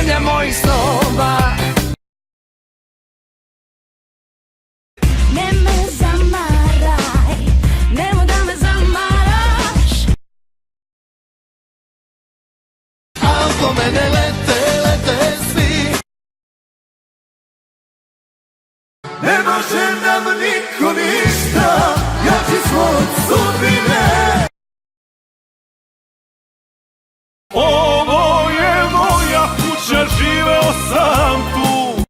milje mojih snova. Ne me zamaraj, nemoj da me zamaraš. A oko mene lete svi. Ne može nam niko ništa, ja ću svoj sudbine. Ovo je moja kuća, živeo sam tu.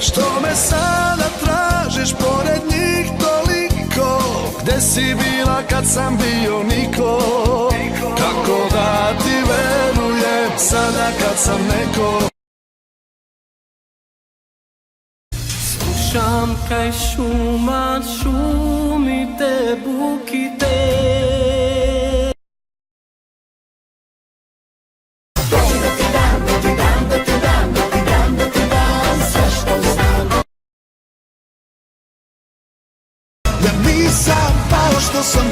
Što me sada tražiš pored njih toliko? Gde si bila kad sam bio niko? Kako da ti verujem sada kad sam neko? Slušam kaj šuma, šumite bukite. Ja nisam pao što sam